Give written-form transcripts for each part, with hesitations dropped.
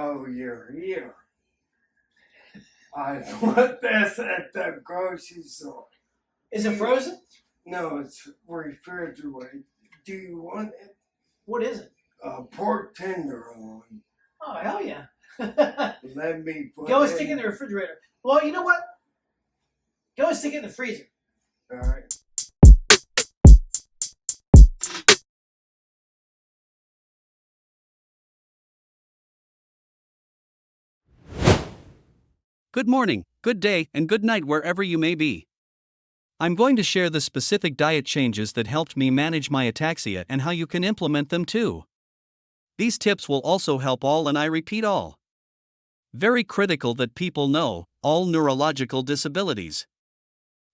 Oh, you're here. I bought this at the grocery store. Is it frozen? No, it's refrigerated. Do you want it? What is it? Pork tenderloin. Oh, hell yeah. Let me put Go and it stick it in the refrigerator. Well, you know what? Go and stick it in the freezer. All right. Good morning, good day, and good night wherever you may be. I'm going to share the specific diet changes that helped me manage my ataxia and how you can implement them too. These tips will also help all, and I repeat all. Very critical that people know all neurological disabilities.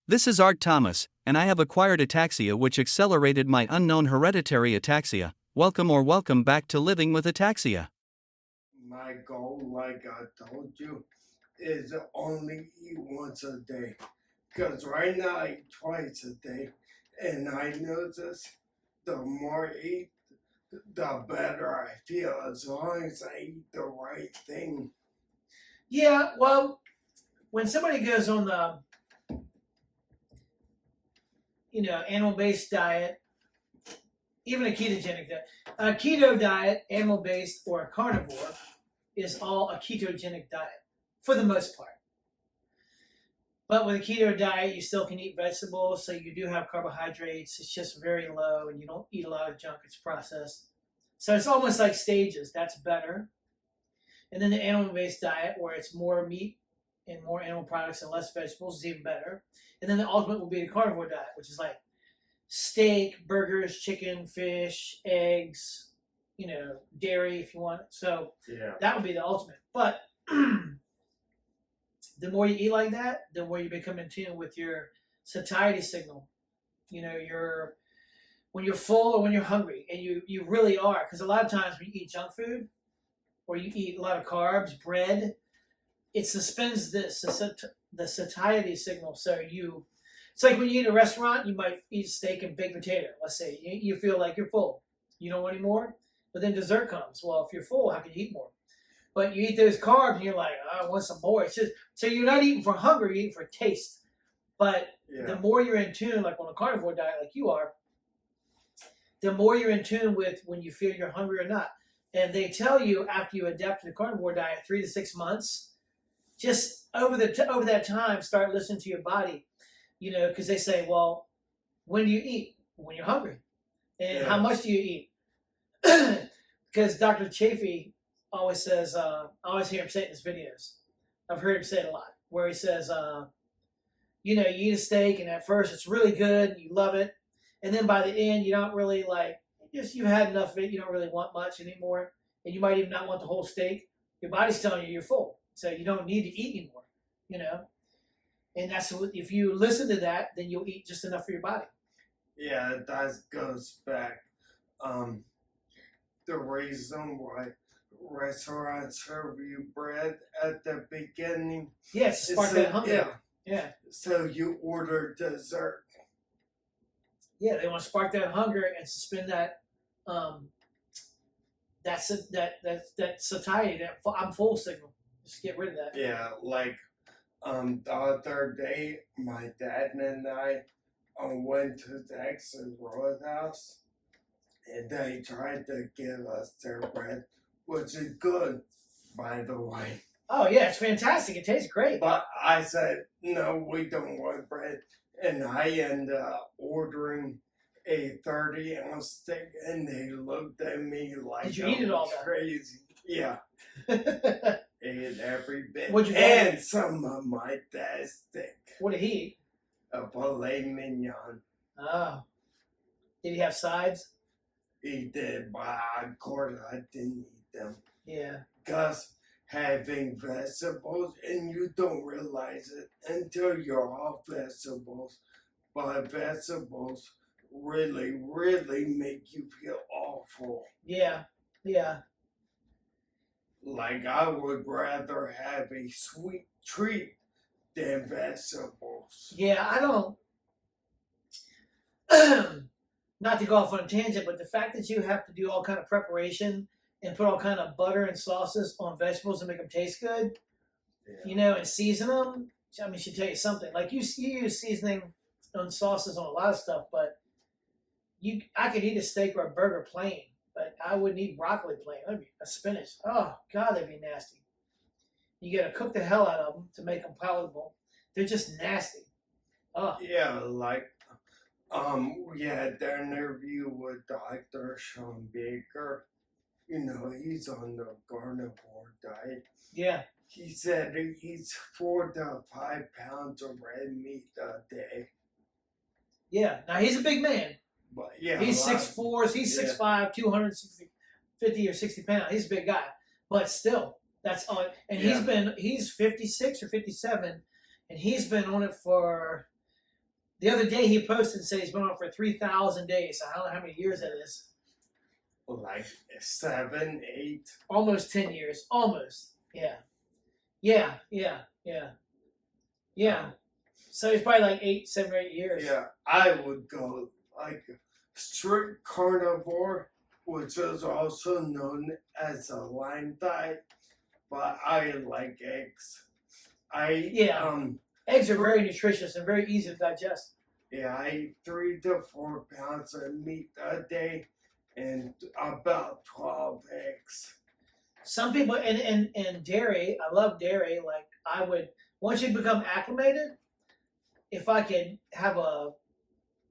This is Art Thomas, and I have acquired ataxia, which accelerated my unknown hereditary ataxia. Welcome back to living with ataxia. My goal, like I told you, is to only eat once a day. Because right now I eat twice a day. And I notice the more I eat, the better I feel, as long as I eat the right thing. Yeah, well, when somebody goes on the, animal-based diet, even a ketogenic diet, a keto diet, animal-based, or a carnivore is all a ketogenic diet for the most part. But with a keto diet, you still can eat vegetables, so you do have carbohydrates. It's just very low, and you don't eat a lot of junk. It's processed. So it's almost like stages. That's better. And then the animal-based diet, where it's more meat and more animal products and less vegetables, is even better. And then the ultimate will be the carnivore diet, which is like steak, burgers, chicken, fish, eggs, dairy if you want. So that would be the ultimate. But the more you eat like that, the more you become in tune with your satiety signal. When you're full or when you're hungry, and you really are. Because a lot of times when you eat junk food or you eat a lot of carbs, bread, it suspends the satiety signal. So it's like when you eat at a restaurant, you might eat steak and baked potato. Let's say you feel like you're full. You don't want any more, but then dessert comes. Well, if you're full, how can you eat more? But you eat those carbs and you're like, I want some more. It's just, so you're not eating for hunger, you're eating for taste. But the more you're in tune, like on a carnivore diet like you are, the more you're in tune with when you feel you're hungry or not. And they tell you after you adapt to the carnivore diet, 3 to 6 months, just over that time, start listening to your body. Because they say, well, when do you eat? When you're hungry. And how much do you eat? Because Dr. Chafee always says, I always hear him say it in his videos. I've heard him say it a lot, where he says, you eat a steak and at first it's really good, and you love it. And then by the end, you don't really you've had enough of it, you don't really want much anymore. And you might even not want the whole steak. Your body's telling you you're full. So you don't need to eat anymore, And that's if you listen to that, then you'll eat just enough for your body. Yeah, that goes back. The reason why restaurants serve you bread at the beginning. Yes, spark that hunger. Yeah. So you order dessert. Yeah, they want to spark that hunger and suspend that that satiety, that I'm full signal. Just get rid of that. Yeah, like the other day, my dad and I went to the ex-brother's house, and they tried to give us their bread, which is good, by the way. Oh yeah, it's fantastic. It tastes great. But I said, no, we don't want bread. And I ended up ordering a 30-ounce steak, and they looked at me like Did you eat it all crazy. Yeah. Ate every bit. What'd you and some of my dad's steak. What did he eat? A filet mignon. Oh. Did he have sides? He did, but of course I didn't eat them. Yeah. Because having vegetables, and you don't realize it until you're off vegetables, but vegetables really, really make you feel awful. Yeah. Yeah. Like I would rather have a sweet treat than vegetables. Yeah, I don't. Not to go off on a tangent, but the fact that you have to do all kind of preparation and put all kind of butter and sauces on vegetables and make them taste good, Yeah. and season them. I mean, she tell you something. Like you use seasoning on sauces on a lot of stuff, but I could eat a steak or a burger plain, but I wouldn't eat broccoli plain. That'd be a spinach. Oh God, that'd be nasty. You gotta cook the hell out of them to make them palatable. They're just nasty. Oh. Yeah, like we had that interview with Dr. Sean Baker. He's on the carnivore diet. Yeah. He said he eats 4 to 5 pounds of red meat a day. Yeah. Now he's a big man. But yeah, He's 6'4", he's yeah. 6'5", 250 or 60 pounds. He's a big guy, but still, that's on. And he's 56 or 57, and he's been on it for. The other day he posted and said he's been on it for 3,000 days. So I don't know how many years that is. Like 7, 8. Almost 10 years. Almost. Yeah. Yeah. So he's probably like 7 or 8 years. Yeah, I would go like strict carnivore, which is also known as a Lyme diet, but I like eggs. Eggs are very nutritious and very easy to digest. Yeah, I eat 3 to 4 pounds of meat a day and about 12 eggs. Some people and dairy, I love dairy. Like I would, once you become acclimated, if I could have a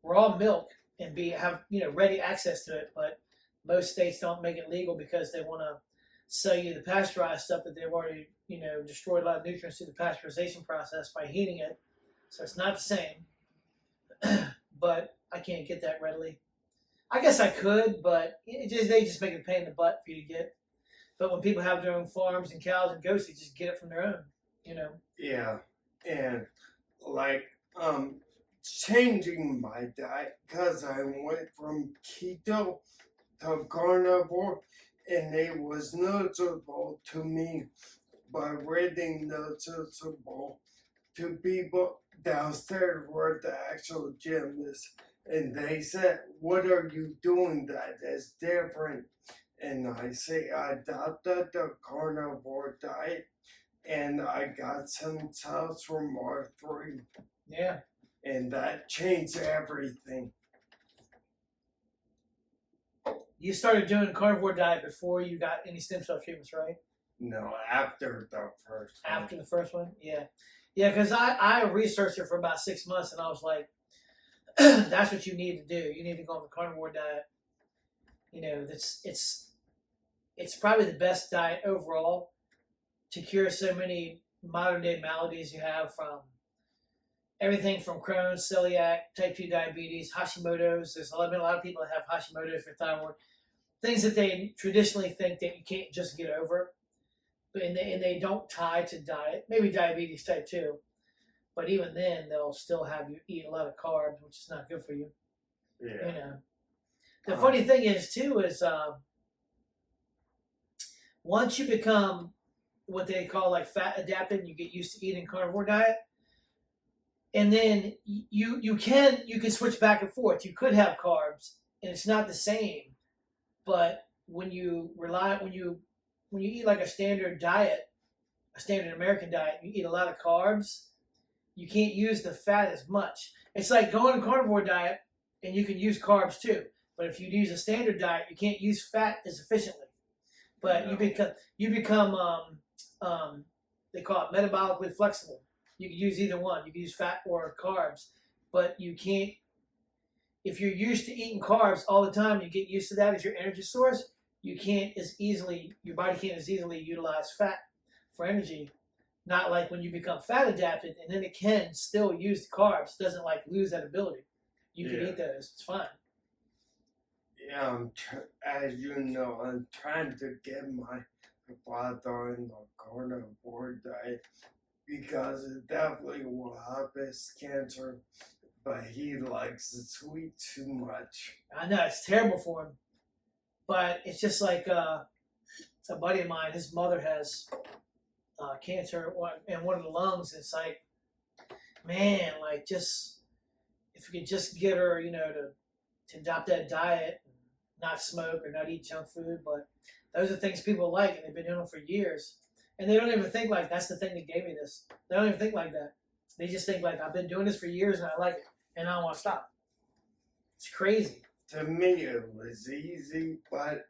raw milk and have ready access to it, but most states don't make it legal because they want to sell you the pasteurized stuff that they've already destroyed a lot of nutrients through the pasteurization process by heating it, so it's not the same. But I can't get that readily. I guess I could, but they just make it a pain in the butt for you to get. But when people have their own farms and cows and goats, they just get it from their own. Yeah, and like changing my diet because I went from keto to carnivore, and it was noticeable to me, but really noticeable to people downstairs where the actual gym is. And they said, "What are you doing that is different?" And I say, I adopted the carnivore diet, and I got some cells from R3. Yeah. And that changed everything. You started doing carnivore diet before you got any stem cell treatments, right? No, after the first one. After the first one? Yeah. Yeah, because I researched it for about 6 months, and I was like, that's what you need to do. You need to go on the carnivore diet. It's probably the best diet overall to cure so many modern day maladies you have, from everything from Crohn's, celiac, type 2 diabetes, Hashimoto's. There's a lot of people that have Hashimoto's for thyroid. Things that they traditionally think that you can't just get over. And they don't tie to diet. Maybe diabetes type 2. But even then, they'll still have you eat a lot of carbs, which is not good for you. Yeah. The funny thing is, too, is once you become what they call like fat adapted, and you get used to eating carnivore diet, and then you can switch back and forth. You could have carbs, and it's not the same. But when you eat like a standard diet, a standard American diet, you eat a lot of carbs, you can't use the fat as much. It's like going on a carnivore diet, and you can use carbs too. But if you use a standard diet, you can't use fat as efficiently. But you become they call it metabolically flexible. You can use either one. You can use fat or carbs, but you can't. If you're used to eating carbs all the time, you get used to that as your energy source. Your body can't as easily utilize fat for energy. Not like when you become fat adapted, and then it can still use the carbs. It doesn't lose that ability. You can eat those. It's fine. Yeah, as you know, I'm trying to get my father in the carnivore diet because it definitely will help his cancer, but he likes the sweet too much. I know, it's terrible for him. But it's just like a buddy of mine, his mother has cancer in one of the lungs. It's like, man, just if we could just get her, to adopt that diet, not smoke or not eat junk food. But Those are things people like, and they've been doing them for years. And they don't even think like that's the thing that gave me this. They don't even think like that. They just think like I've been doing this for years and I like it, and I don't want to stop. It's crazy. To me, it was easy, but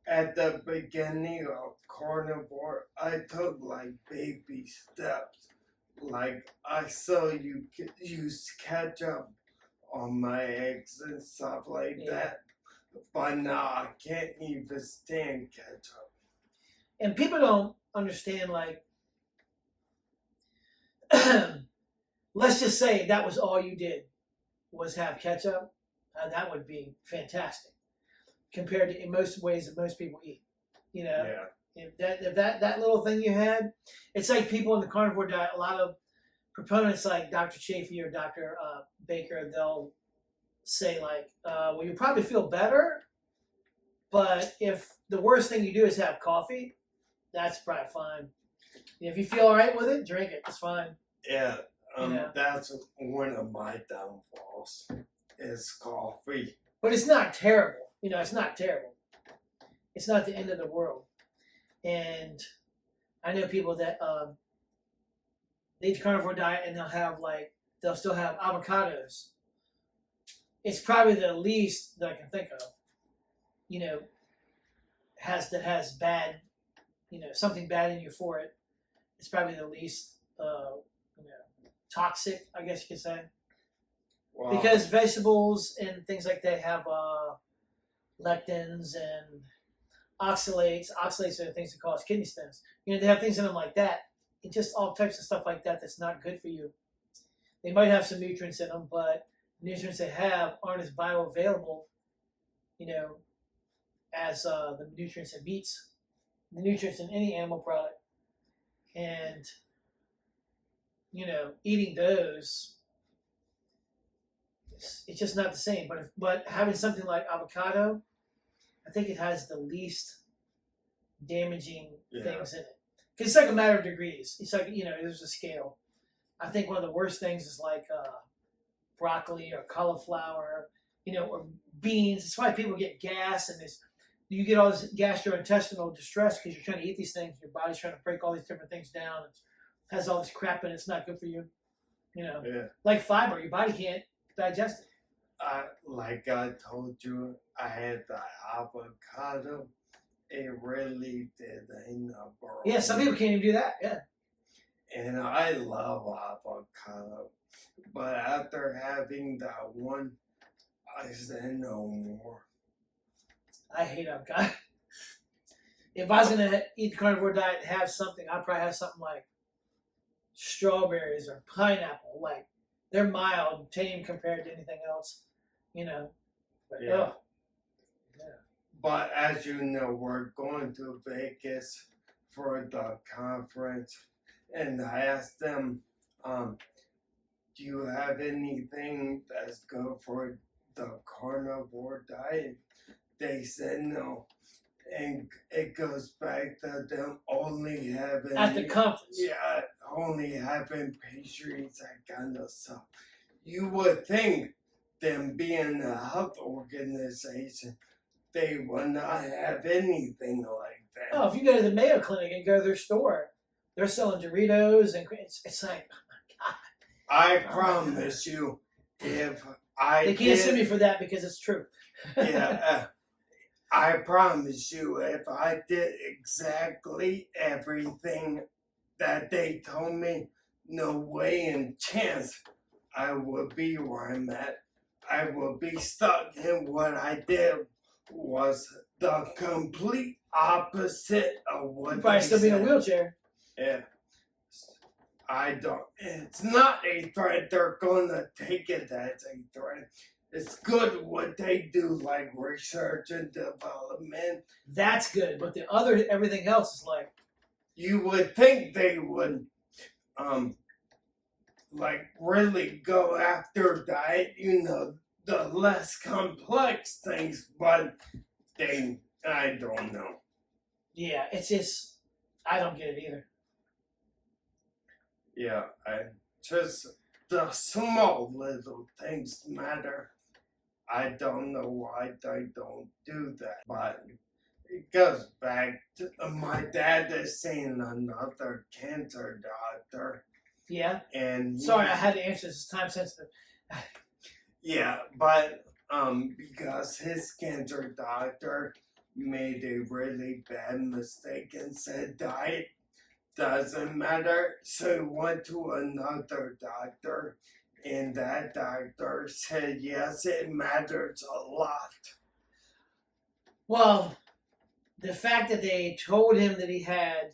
at the beginning of carnivore, I took like baby steps. Like I saw you use ketchup on my eggs and stuff like that, but now I can't even stand ketchup. And people don't understand, like, let's just say that was all you did was have ketchup. That would be fantastic compared to in most ways that most people eat. You know, Yeah. if that little thing you had, it's like people in the carnivore diet. A lot of proponents like Dr. Chafee or Dr. Baker, they'll say like, well, you probably feel better, but if the worst thing you do is have coffee, that's probably fine. If you feel all right with it, drink it. It's fine. Yeah, Yeah. that's one of my downfalls is coffee. But it's not terrible. You know, it's not terrible. It's not the end of the world. And I know people that they eat the carnivore diet and they'll still have avocados. It's probably the least that I can think of. You know, has bad, you know, something bad in you for it. It's probably the least, you know, toxic, I guess you could say. Wow. Because vegetables and things like that have lectins and oxalates. Oxalates are the things that cause kidney stones. You know, they have things in them like that. It's just all types of stuff like that that's not good for you. They might have some nutrients in them, but the nutrients they have aren't as bioavailable, you know, as the nutrients in meats, the nutrients in any animal product. And, you know, eating those, it's just not the same. But having something like avocado, I think it has the least damaging things in it. Because it's like a matter of degrees. It's like, you know, there's a scale. I think one of the worst things is like broccoli or cauliflower, you know, or beans. That's why people get gas and you get all this gastrointestinal distress because you're trying to eat these things. Your body's trying to break all these different things down. It has all this crap in it. It's not good for you. You know, like fiber, your body can't digest it. Like I told you, I had the avocado. It really did a number. Yeah, some people can't even do that. Yeah. And I love avocado. But after having that one, I said no more. I hate avocado. If I was going to eat the carnivore diet and have something, I'd probably have something like strawberries or pineapple. Like, they're mild, tame compared to anything else, you know. But, But as you know, we're going to Vegas for the conference. And I asked them, do you have anything that's good for the carnivore diet? They said no. And it goes back to them only having... At the conference. Yeah, only having pastries, that kind of stuff. You would think them being a health organization, they would not have anything like that. Oh, if you go to the Mayo Clinic and go to their store, they're selling Doritos and it's like, oh my God. I promise you, if They can't sue me for that because it's true. I promise you, if I did exactly everything that they told me, no way in chance I would be where I'm at. I would be stuck, and what I did was the complete opposite of what You'd probably they still be in a said. wheelchair. Yeah. I don't. It's not a threat. They're gonna take it as a threat. It's good what they do, like research and development. That's good, but everything else is like. You would think they would, like really go after diet, you know, the less complex things, but I don't know. Yeah, it's just, I don't get it either. Yeah, just the small little things matter. I don't know why they don't do that, but it goes back to my dad is seeing another cancer doctor, Yeah. and Sorry, I had to answer this. It's time sensitive. yeah, but because his cancer doctor made a really bad mistake and said diet doesn't matter, so he went to another doctor, and that doctor said yes, it matters a lot. Well, the fact that they told him that he had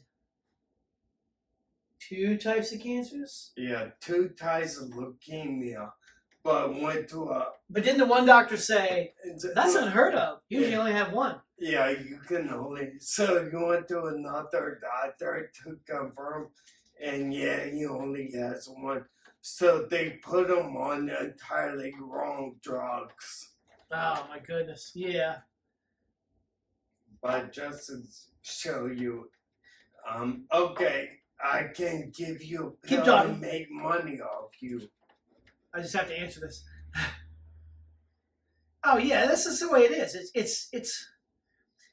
2 types of cancers, Yeah, 2 types of leukemia, but went to a. but didn't the one doctor say that's unheard of? Usually, Yeah. you only have one. Yeah, you can only. So you went to another doctor to confirm, and yeah, he only has one. So they put him on entirely wrong drugs. Oh my goodness. Yeah. But just to show you, okay, I can give you a Keep pill talking. and make money off you. I just have to answer this. Oh yeah, this is the way it is.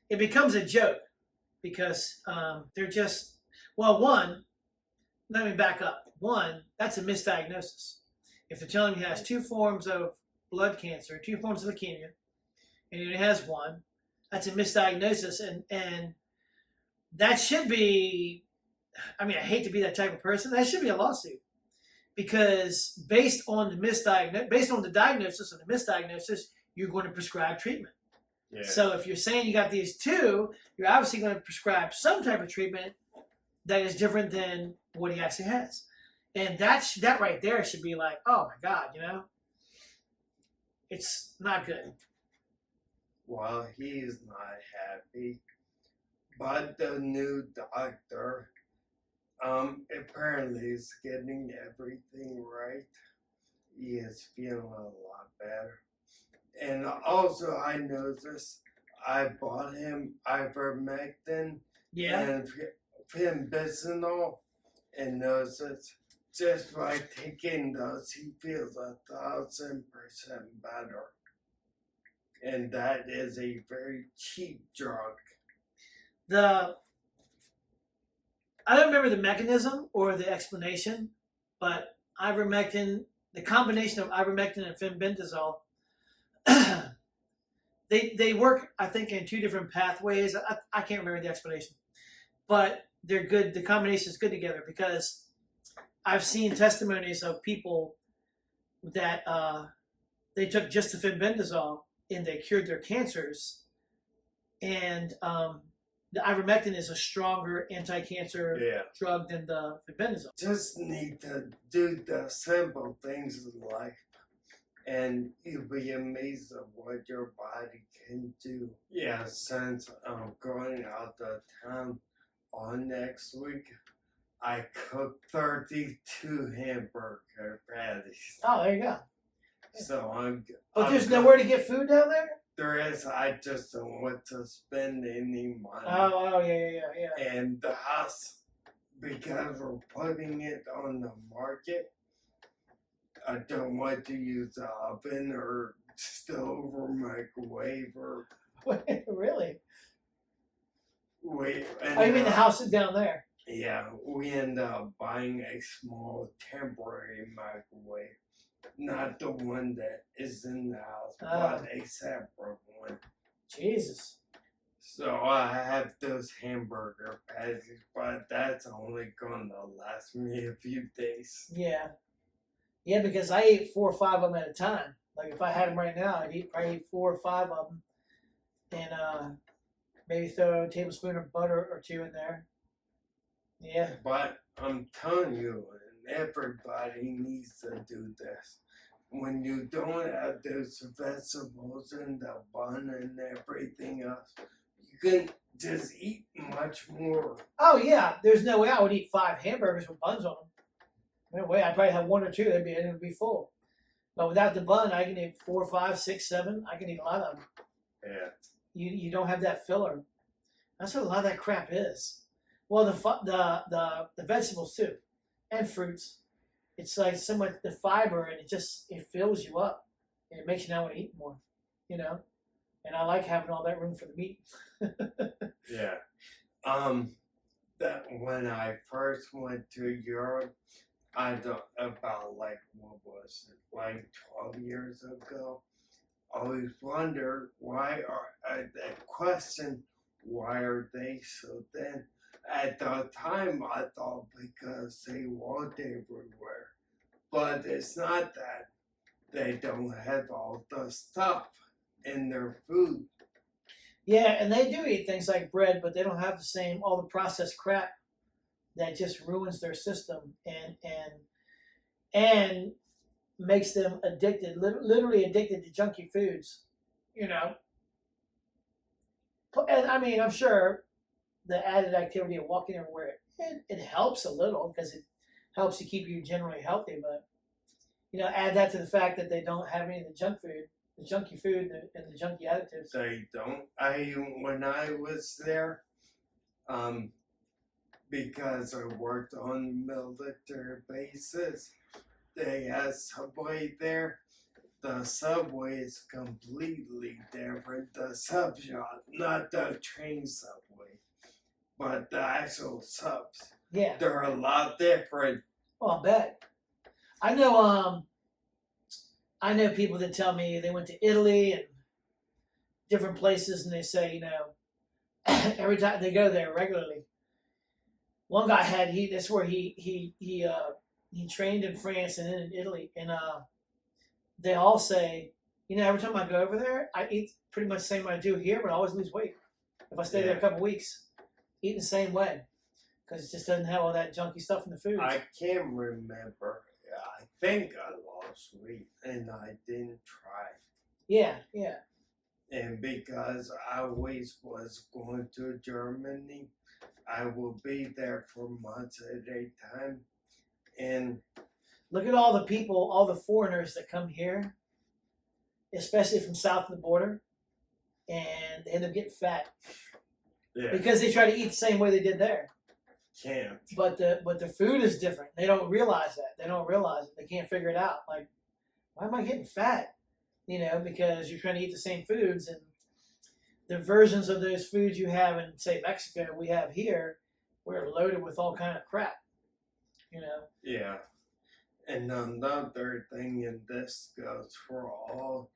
It becomes a joke because they're just one. Let me back up. One, that's a misdiagnosis. If they're telling him he has 2 forms of blood cancer, 2 forms of leukemia, and he only has one, that's a misdiagnosis, and that should be. I mean, I hate to be that type of person. That should be a lawsuit because based on the diagnosis and the misdiagnosis, you're going to prescribe treatment. Yeah. So if you're saying you got these 2, you're obviously going to prescribe some type of treatment that is different than what he actually has. And that right there should be like, oh my God, it's not good. Well, he's not happy. But the new doctor, apparently is getting everything right. He is feeling a lot better. And also, I noticed I bought him ivermectin Yeah. and fenbisanol, and noticed just by taking those, he feels 1,000% better. And that is a very cheap drug. I don't remember the mechanism or the explanation, but ivermectin, the combination of ivermectin and fenbendazole, they work, I think, in 2 different pathways. I can't remember the explanation, but they're good. The combination is good together because I've seen testimonies of people that they took just the fenbendazole and they cured their cancers, and the ivermectin is a stronger anti-cancer drug than the fenbendazole. Just need to do the simple things in life, and you'll be amazed at what your body can do. Yeah, since I'm going out of town on next week, I cooked 32 hamburger patties. Oh, there you go. So But there's nowhere to get food down there? There is. I just don't want to spend any money. Oh, yeah. And the house, because we're putting it on the market, I don't want to use the oven or stove or microwave or Really? wait. Oh, you mean the house is down there? Yeah, we end up buying a small temporary microwave. Not the one that is in the house, but a separate one. Jesus. So I have those hamburger patties, but that's only going to last me a few days. Yeah. Yeah, because I eat 4 or 5 of them at a time. Like if I had them right now, I'd probably eat 4 or 5 of them, and maybe throw a tablespoon of butter or 2 in there. Yeah. But I'm telling you, everybody needs to do this. When you don't have those vegetables in the bun and everything else, you can just eat much more. Oh yeah, there's no way I would eat 5 hamburgers with buns on them. No way. I'd probably have 1 or 2. It would be full. But without the bun, I can eat 4, 5, 6, 7. I can eat a lot of them. Yeah. You don't have that filler. That's what a lot of that crap is. Well, the vegetables too, and fruits. It's like so much the fiber, and it fills you up, and it makes you not want to eat more. and I like having all that room for the meat. Yeah. That when I first went to Europe, I don't about like what was it, like 12 years ago. I always wondered why are that question, why are they so thin? At the time I thought because they walk everywhere. But it's not that they don't have all the stuff in their food. Yeah, and they do eat things like bread, but they don't have the same all the processed crap that just ruins their system and makes them addicted, literally addicted to junky foods. You know, and I mean, I'm sure the added activity of walking everywhere it helps a little because it helps to keep you generally healthy. But add that to the fact that they don't have any of the junk food, the junky food, and the junky additives. They don't. When I was there, because I worked on military bases, they had Subway there. The Subway is completely different. The sub shop, not the train Subway, but the actual subs. Yeah. They're a lot different. Oh, I bet. I know people that tell me they went to Italy and different places, and they say, every time they go there regularly. One guy that's where he trained in France and then in Italy, and they all say, every time I go over there, I eat pretty much the same way I do here, but I always lose weight if I stay there a couple weeks, eating the same way, because it just doesn't have all that junky stuff in the food. I can't remember. I think I lost weight, and I didn't try. Yeah. And because I always was going to Germany, I will be there for months at a time. And look at all the people, all the foreigners that come here, especially from south of the border, and they end up getting fat. Yeah. Because they try to eat the same way they did there. Can't. But the food is different. They don't realize that. They don't realize it. They can't figure it out. Like, why am I getting fat? Because you're trying to eat the same foods, and the versions of those foods you have in, say, Mexico, we have here, we're loaded with all kind of crap. Yeah. And another thing, and this goes for all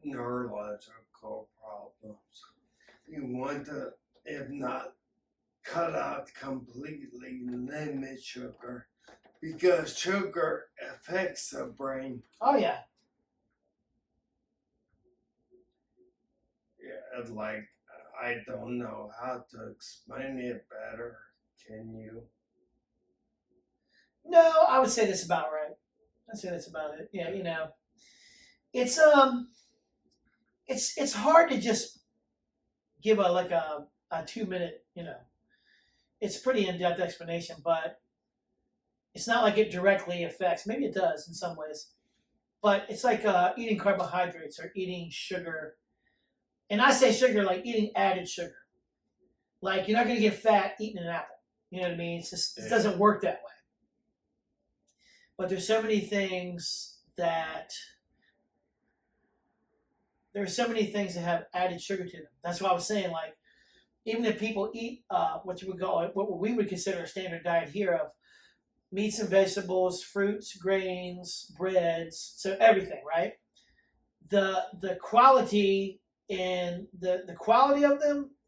neurological problems. You want to, if not cut out completely, limit sugar, because sugar affects the brain. Oh, yeah. Yeah, like, I don't know how to explain it better. Can you? No, I would say that's about right. I'd say that's about it. Yeah, it's it's hard to just give a 2-minute, it's a pretty in-depth explanation, but it's not like it directly affects. Maybe it does in some ways, but it's like eating carbohydrates or eating sugar. And I say sugar like eating added sugar. Like, you're not going to get fat eating an apple. You know what I mean? It doesn't work that way. But there's so many things that have added sugar to them. That's why I was saying, like, even if people eat what we would consider a standard diet here of meats and vegetables, fruits, grains, breads, so everything, right? The quality and the quality of them /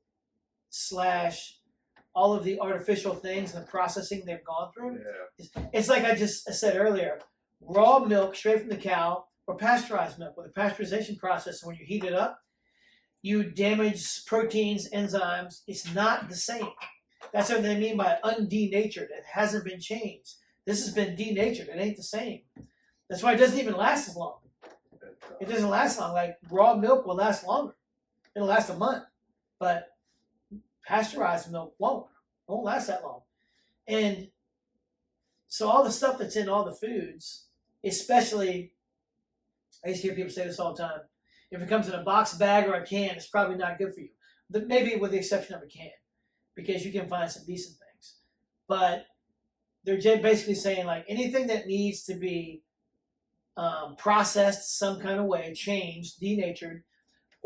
all of the artificial things and the processing they've gone through. Yeah. It's like I just said earlier, raw milk straight from the cow or pasteurized milk with a pasteurization process. And when you heat it up, you damage proteins, enzymes. It's not the same. That's what they mean by undenatured. It hasn't been changed. This has been denatured. It ain't the same. That's why it doesn't even last as long. It doesn't last long. Like, raw milk will last longer. It'll last a month. But pasteurized milk won't last that long. And so all the stuff that's in all the foods, especially, I used to hear people say this all the time, if it comes in a box, bag, or a can, it's probably not good for you. Maybe with the exception of a can, because you can find some decent things. But they're basically saying, like, anything that needs to be processed some kind of way, changed, denatured,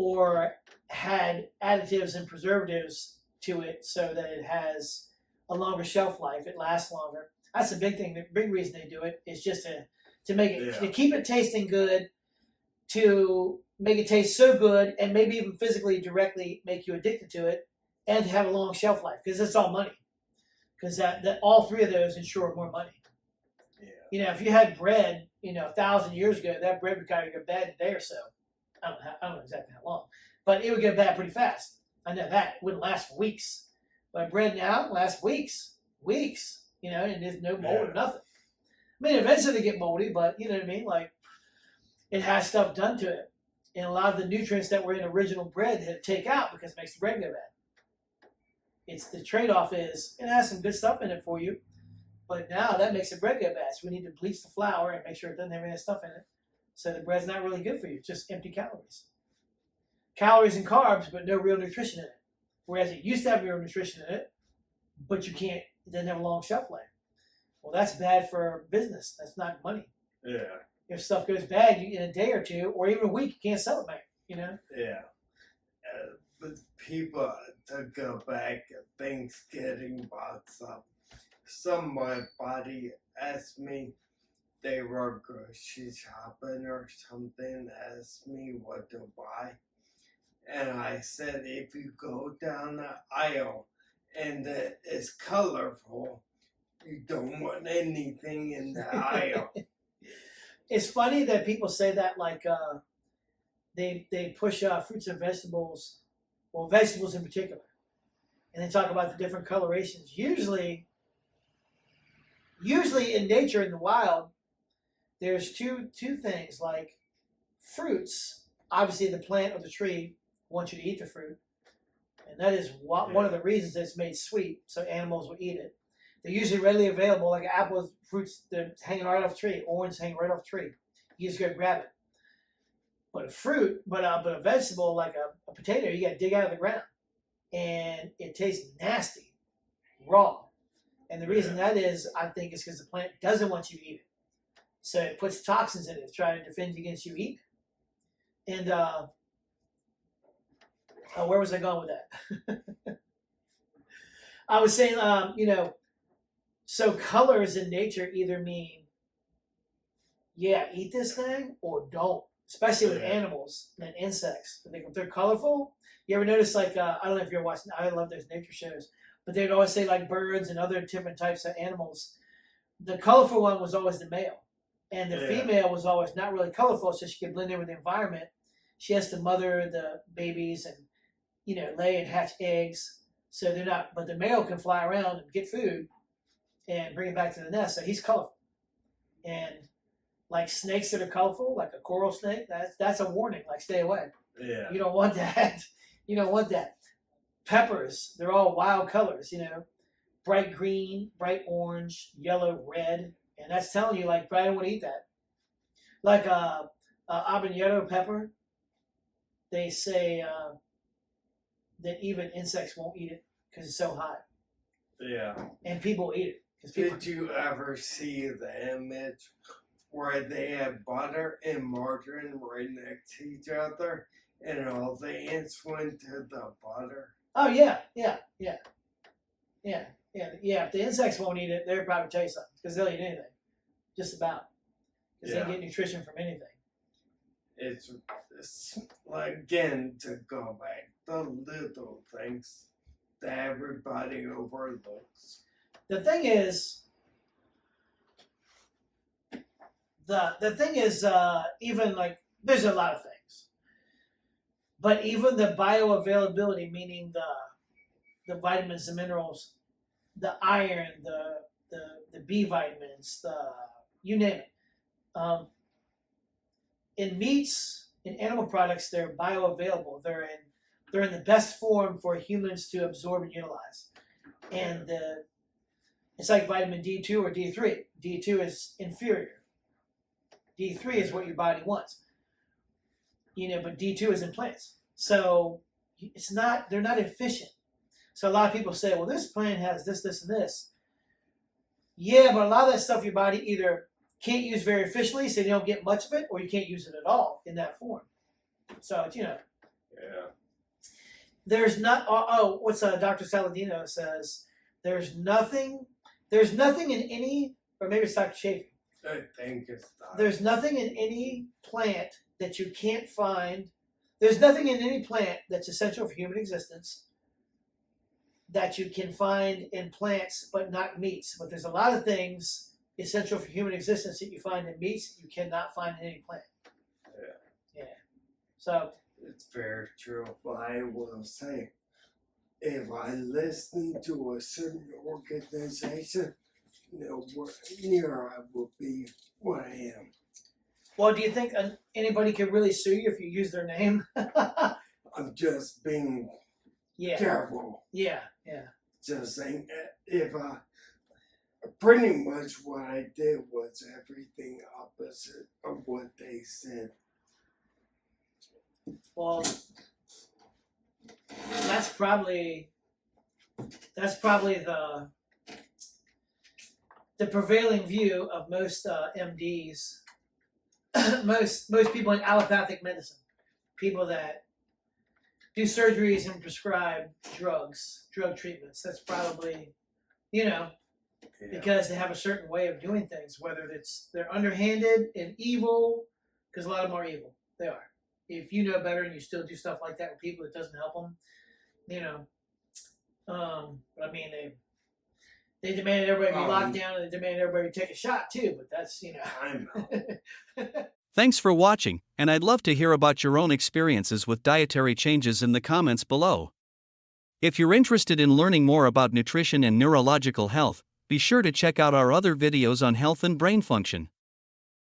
or had additives and preservatives to it so that it has a longer shelf life, it lasts longer. That's the big thing. The big reason they do it is just to make it, to keep it tasting good, to make it taste so good, and maybe even physically directly make you addicted to it, and to have a long shelf life, because it's all money. Because that all three of those ensure more money. Yeah. You know, if you had bread, 1,000 years ago, that bread would kind of go bad in a day or so. I don't know exactly how long, but it would go bad pretty fast. I know that. It wouldn't last for weeks. But bread now lasts weeks, and there's no mold or nothing. I mean, eventually they get moldy, but you know what I mean? Like, it has stuff done to it. And a lot of the nutrients that were in original bread they had to take out because it makes the bread go bad. It's the trade-off is it has some good stuff in it for you, but now that makes the bread go bad. So we need to bleach the flour and make sure it doesn't have any stuff in it. So the bread's not really good for you. It's just empty calories. Calories and carbs, but no real nutrition in it. Whereas it used to have real nutrition in it, but it doesn't have a long shelf life. Well, that's bad for business. That's not money. Yeah. If stuff goes bad, in a day or two, or even a week, you can't sell it back, Yeah. But people, to go back, Thanksgiving bought somebody asked me, they were grocery shopping or something, asked me what to buy. And I said, if you go down the aisle and it's colorful, you don't want anything in the aisle. It's funny that people say that, like they push fruits and vegetables, well, vegetables in particular, and they talk about the different colorations. Usually in nature, in the wild, there's two things, like fruits. Obviously, the plant or the tree wants you to eat the fruit, and that is one of the reasons it's made sweet, so animals will eat it. They're usually readily available, like apples, fruits, they're hanging right off the tree. Orange hanging right off the tree. You just go grab it. But a vegetable like a potato, you got to dig out of the ground, and it tastes nasty, raw. And the reason that is, I think, is because the plant doesn't want you to eat it, so it puts toxins in it to try to defend you against you eating it. And where was I going with that? I was saying, so colors in nature either mean, eat this thing or don't, especially with animals and insects. If they're colorful, you ever notice, like, I don't know if you're watching, I love those nature shows, but they'd always say, like, birds and other different types of animals, the colorful one was always the male. And the female was always not really colorful, so she could blend in with the environment. She has to mother the babies and, lay and hatch eggs. So they're not, but the male can fly around and get food and bring it back to the nest. So he's colorful. And like snakes that are colorful, like a coral snake, that's a warning, like stay away. Yeah. You don't want that. You don't want that. Peppers, they're all wild colors, bright green, bright orange, yellow, red. And that's telling you, like, I don't want to eat that. Like habanero pepper, they say that even insects won't eat it because it's so hot. Yeah. And people eat it. Did you ever see the image where they have butter and margarine right next to each other and all the ants went to the butter? Oh, yeah. If the insects won't eat it, they'll probably tell you something because they'll eat anything. Just about. Because they get nutrition from anything. It's like, again, to go back, the little things that everybody overlooks. The thing is, even like, there's a lot of things, but even the bioavailability, meaning the vitamins, the minerals, the iron, the B vitamins, you name it. In meats, in animal products, they're bioavailable. They're in the best form for humans to absorb and utilize. And it's like vitamin D2 or D3. D2 is inferior. D3 is what your body wants. But D2 is in plants. So they're not efficient. So a lot of people say, well, this plant has this, this, and this. Yeah, but a lot of that stuff your body either can't use very efficiently, so you don't get much of it, or you can't use it at all in that form. So it's, Yeah. There's not. What's Dr. Saladino says? There's nothing in any, or maybe it's Dr. Schaefer. I think it's not. There's nothing in any plant that you can't find. There's nothing in any plant that's essential for human existence that you can find in plants, but not meats. But there's a lot of things essential for human existence that you find in meats that you cannot find in any plant. Yeah. So It's very true. But I will say, if I listen to a certain organization, nowhere near I will be what I am. well, do you think anybody could really sue you if you use their name? I'm just being Yeah. careful. Yeah. Just saying, if pretty much what I did was everything opposite of what they said. Well, that's probably the prevailing view of most MDs, most people in allopathic medicine, people that do surgeries and prescribe drug treatments. That's probably, Yeah. because they have a certain way of doing things, whether they're underhanded and evil, because a lot of them are evil. They are. If you know better and you still do stuff like that with people, it doesn't help them, But I mean, they demanded everybody be locked down, and they demanded everybody take a shot too. But that's I know. Thanks for watching, and I'd love to hear about your own experiences with dietary changes in the comments below. If you're interested in learning more about nutrition and neurological health, be sure to check out our other videos on health and brain function.